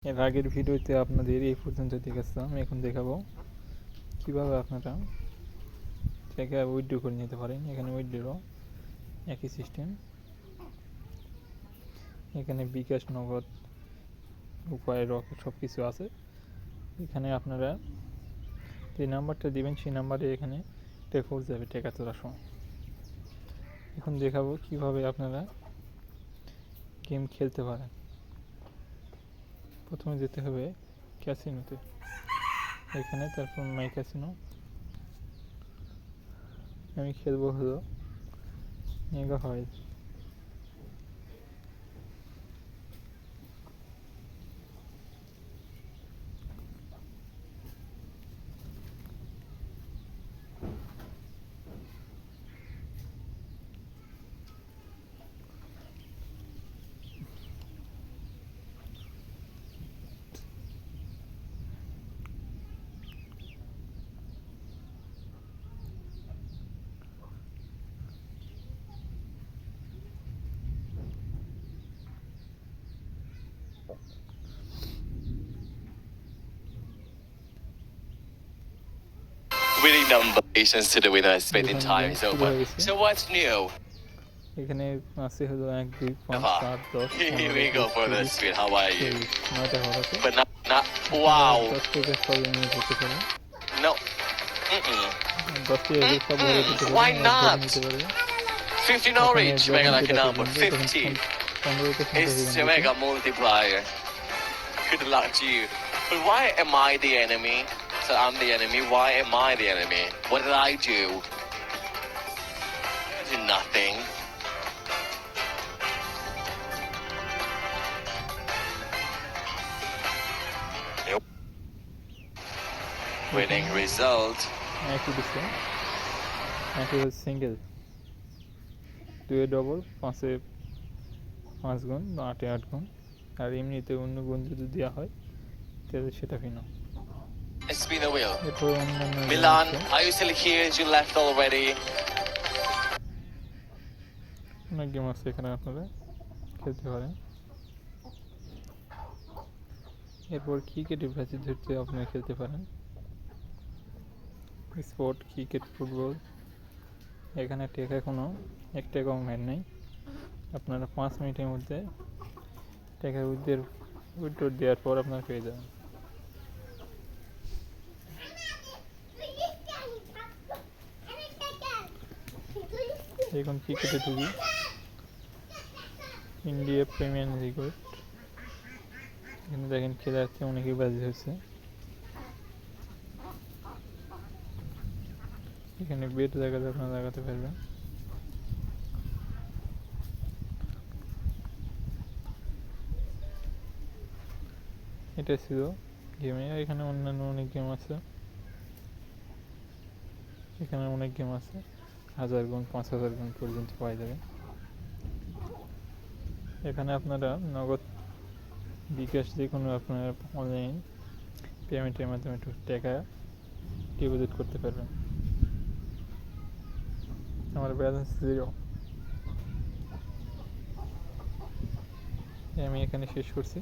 এর আগের ভিডিওতে আপনাদের এই পর্যন্ত দেখাচ্ছিলাম। এখন দেখাবো কীভাবে আপনারা টাকা উইথড্র করে নিতে পারেন। এখানে উইথড্র একই সিস্টেম, এখানে বিকাশ, নগদ, উপায়, রকেট সব কিছু আছে। এখানে আপনারা যে নাম্বারটা দিবেন সেই নাম্বারে এখানে টাকা পৌঁছে যাবে টাকা তোলার সময়। এখন দেখাবো কিভাবে আপনারা গেম খেলতে পারেন। প্রথমে যেতে হবে ক্যাসিনোতে, এখানে তারপর মাই ক্যাসিনো। আমি খেলবো হলো mega while. Winning nominations to the winner, spending time is over. So what's new? এখানে আছে হলো 1 2 5 7 10 Here we go for the spin. How are you? 9টা ঘর আছে। But not wow. 10 থেকে সব এমনি করতে পারেন। No. 10 থেকে সব ঘরে দিতে পারেন। Why not? 15 orange, mega lucky number. 50. It's a mega multiplier. Good luck to you. But why am I the enemy? So I'm the enemy. Why am I the enemy? What did I do? I did nothing. Winning result. একই দিচ্ছে, একই হচ্ছে single, 2 double, 5-এ 5 গুণ, 8-এ 8 গুণ। আর এমনিতে অন্য গুণ যদি দেওয়া হয় তাহলে সেটা ভিন্ন। Spin the wheel. এরপর অন্যান্য Milan, are you still here? You left already. অনেক গেম আছে, এখানে আপনারা খেলতে পারেন। এরপর ক্রিকেটের ম্যাচে ধরতে আপনারা খেলতে পারেন। Sport, cricket, football. এখানে টাকা কোনো 1 টাকাও ম্যান নেই। আপনারা 5 মিনিটের মধ্যে টাকা উইথড্র দেওয়ার পর আপনারা পেয়ে যাবেন। এখন ক্রিকেটে ঢুকি। ইন্ডিয়া প্রিমিয়ার লিগ, এখানে দেখেন খেলাতে অনেকেই বাজি হচ্ছে। এখানে বেট জায়গাতে আপনারা লাগাতে পারবেন। এটা ছিল গেমে। এখানে অন্যান্য অনেক গেম আছে, এখানে অনেক গেম আছে, 1000 গুণ, 5000 গুণ পর্যন্ত পাওয়া যাবে। এখানে আপনারা নগদ, বিকাশ, যে কোনো আপনার অনলাইন পেমেন্টের মাধ্যমে একটু টাকা ডিপোজিট করতে পারবেন। আমার ব্যালেন্স 0। আমি এখানে শেষ করছি।